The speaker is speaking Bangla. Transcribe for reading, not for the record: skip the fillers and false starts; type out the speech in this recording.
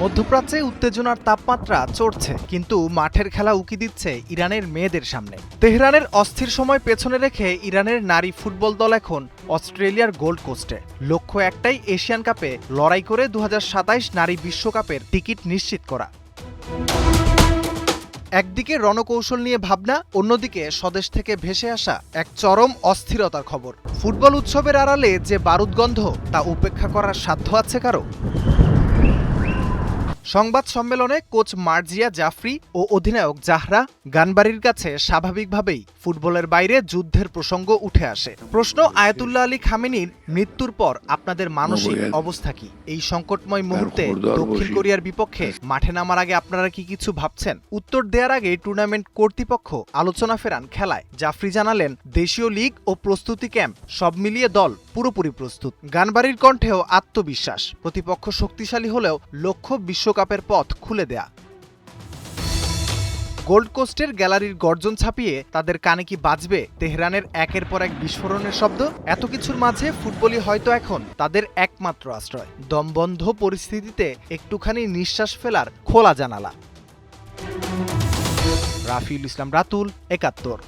মধ্যপ্রাচ্যে উত্তেজনার তাপমাত্রা চড়ছে, কিন্তু মাঠের খেলা উকি দিচ্ছে ইরানের মেয়েদের সামনে। তেহরানের অস্থির সময় পেছনে রেখে ইরানের নারী ফুটবল দল এখন অস্ট্রেলিয়ার গোল্ড কোস্টে। লক্ষ্য একটাই, এশিয়ান কাপে লড়াই করে 2027 নারী বিশ্বকাপের টিকিট নিশ্চিত করা। একদিকে রণকৌশল নিয়ে ভাবনা, অন্যদিকে স্বদেশ থেকে ভেসে আসা এক চরম অস্থিরতার খবর। ফুটবল উৎসবের আড়ালে যে বারুদগন্ধ, তা উপেক্ষা করার সাধ্য আছে কারো? সংবাদ সম্মেলনে কোচ মার্জিয়া জাফরি ও অধিনায়ক জাহরা গানবারির কাছে স্বাভাবিকভাবেই ফুটবলের বাইরে যুদ্ধের প্রসঙ্গ উঠে আসে। প্রশ্ন, আয়াতুল্লাহ আলী খামেনির মৃত্যুর পর আপনাদের মানসিক অবস্থা কি? এই সংকটময় মুহূর্তে দক্ষিণ কোরিয়ার বিপক্ষে মাঠে নামার আগে আপনারা কি কিছু ভাবছেন? উত্তর দেওয়ার আগে টুর্নামেন্ট কর্তৃপক্ষ আলোচনা ফেরান খেলায়। জাফরি জানালেন, দেশীয় লীগ ও প্রস্তুতি ক্যাম্প সব মিলিয়ে দল পুরোপুরি প্রস্তুত। গানবারির কণ্ঠেও আত্মবিশ্বাস, প্রতিপক্ষ শক্তিশালী হলেও লক্ষ্য বিশ্বকাপের পথ খুলে দেয়া। গোল্ড কোস্টের গ্যালারির গর্জন ছাপিয়ে তাদের কানে কি বাজবে তেহরানের একের পর এক বিস্ফোরণের শব্দ? এত কিছুর মাঝে ফুটবলই হয়তো এখন তাদের একমাত্র আশ্রয়, দমবন্ধ পরিস্থিতিতে একটুখানি নিঃশ্বাস ফেলার খোলা জানালা। রাফিউল ইসলাম রাতুল, ৭১।